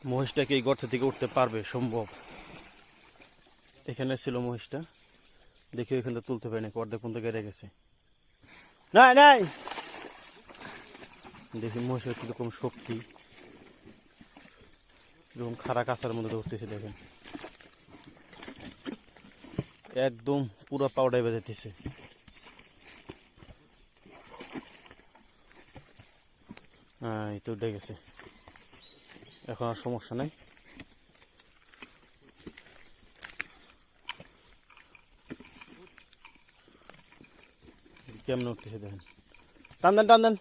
মহিষটাকে এই গর্ত থেকে উঠতে পারবে সম্ভব। এখানে ছিল মহিষটা, দেখি এখানে তুলতে পারিনি, অর্ধেক পর্যন্ত কেটে গেছে। নাই নাই, দেখি মহিষের কিরকম শক্তি, এরকম খাড়া কাছার মধ্যে উঠতেছে। দেখেন একদম পুরো পাউডার বেজাইতেছে। হ্যাঁ, এই তো উঠে গেছে, এখন আর সমস্যা নাই। কেমন উঠতেছে দেখেন, টান দেন টান দেন।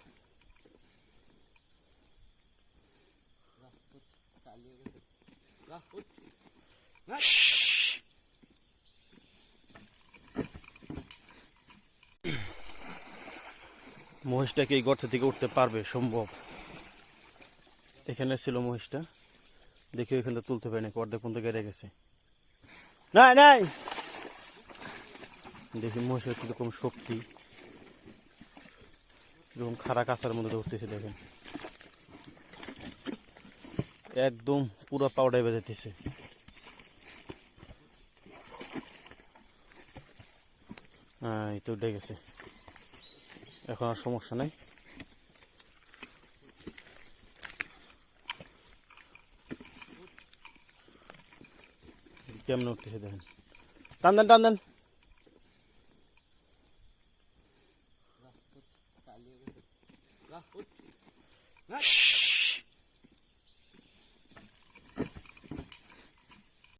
মহিষটাকে এই গর্ত থেকে উঠতে পারবে সম্ভব। এখানে ছিল মহিষটা, দেখি এখানে তুলতে পারিনি, অর্ধেক পর্যন্ত কেটে গেছে। নাই নাই, দেখি মহিষের কিরকম শক্তি, এরকম খাড়া কাছার মধ্যে উঠতেছে। দেখেন একদম পুরো পাউডার বেজাইতেছে। হ্যাঁ, এই তো উঠে গেছে, এখন আর সমস্যা নাই। কেমন উঠতেছে দেখেন, টান দেন টান দেন।